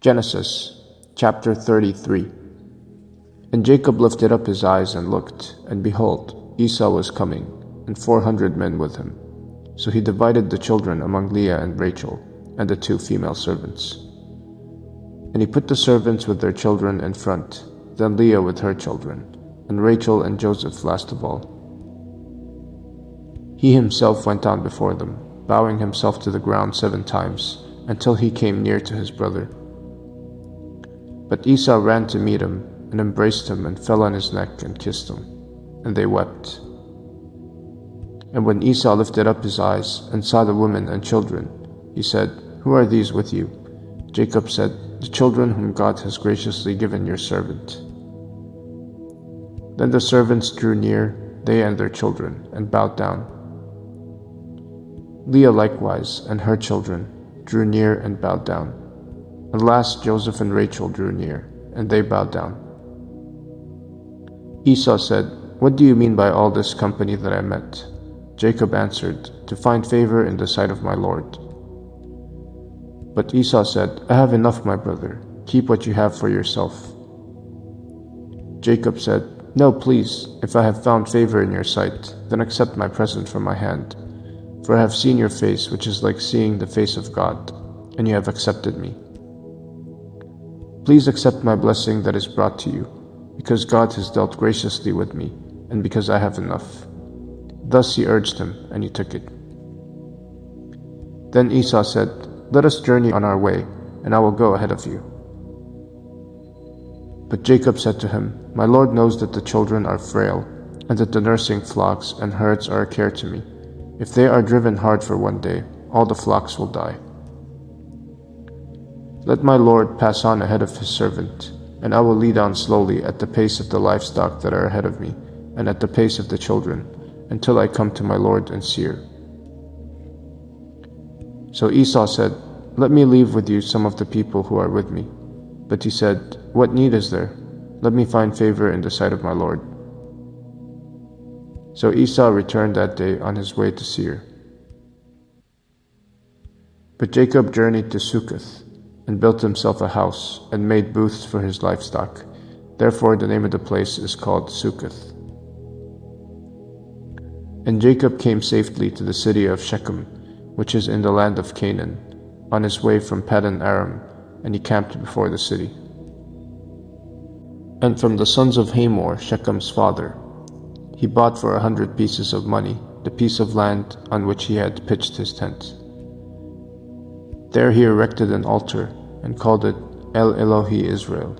Genesis chapter 33. And Jacob lifted up his eyes and looked, and behold, Esau was coming, and 400 men with him. So he divided the children among Leah and Rachel, and the 2 female servants. And he put the servants with their children in front, then Leah with her children, and Rachel and Joseph last of all. He himself went on before them, bowing himself to the ground 7 times, until he came near to his brother. But Esau ran to meet him, and embraced him, and fell on his neck, and kissed him. And they wept. And when Esau lifted up his eyes, and saw the women and children, he said, "Who are these with you?" Jacob said, "The children whom God has graciously given your servant." Then the servants drew near, they and their children, and bowed down. Leah likewise, and her children, drew near and bowed down. And last Joseph and Rachel drew near, and they bowed down. Esau said, "What do you mean by all this company that I met?" Jacob answered, "To find favor in the sight of my Lord." But Esau said, "I have enough, my brother. Keep what you have for yourself." Jacob said, "No, please, if I have found favor in your sight, then accept my present from my hand. For I have seen your face, which is like seeing the face of God, and you have accepted me. Please accept my blessing that is brought to you, because God has dealt graciously with me, and because I have enough." Thus he urged him, and he took it. Then Esau said, "Let us journey on our way, and I will go ahead of you." But Jacob said to him, "My Lord knows that the children are frail, and that the nursing flocks and herds are a care to me. If they are driven hard for one day, all the flocks will die. Let my Lord pass on ahead of his servant, and I will lead on slowly at the pace of the livestock that are ahead of me, and at the pace of the children, until I come to my Lord and Seir." So Esau said, "Let me leave with you some of the people who are with me." But he said, "What need is there? Let me find favor in the sight of my Lord." So Esau returned that day on his way to Seir. But Jacob journeyed to Succoth, and built himself a house, and made booths for his livestock. Therefore the name of the place is called Succoth. And Jacob came safely to the city of Shechem, which is in the land of Canaan, on his way from Paddan Aram, and he camped before the city. And from the sons of Hamor, Shechem's father, he bought for 100 pieces of money the piece of land on which he had pitched his tent. There he erected an altar, and called it El Elohi Israel,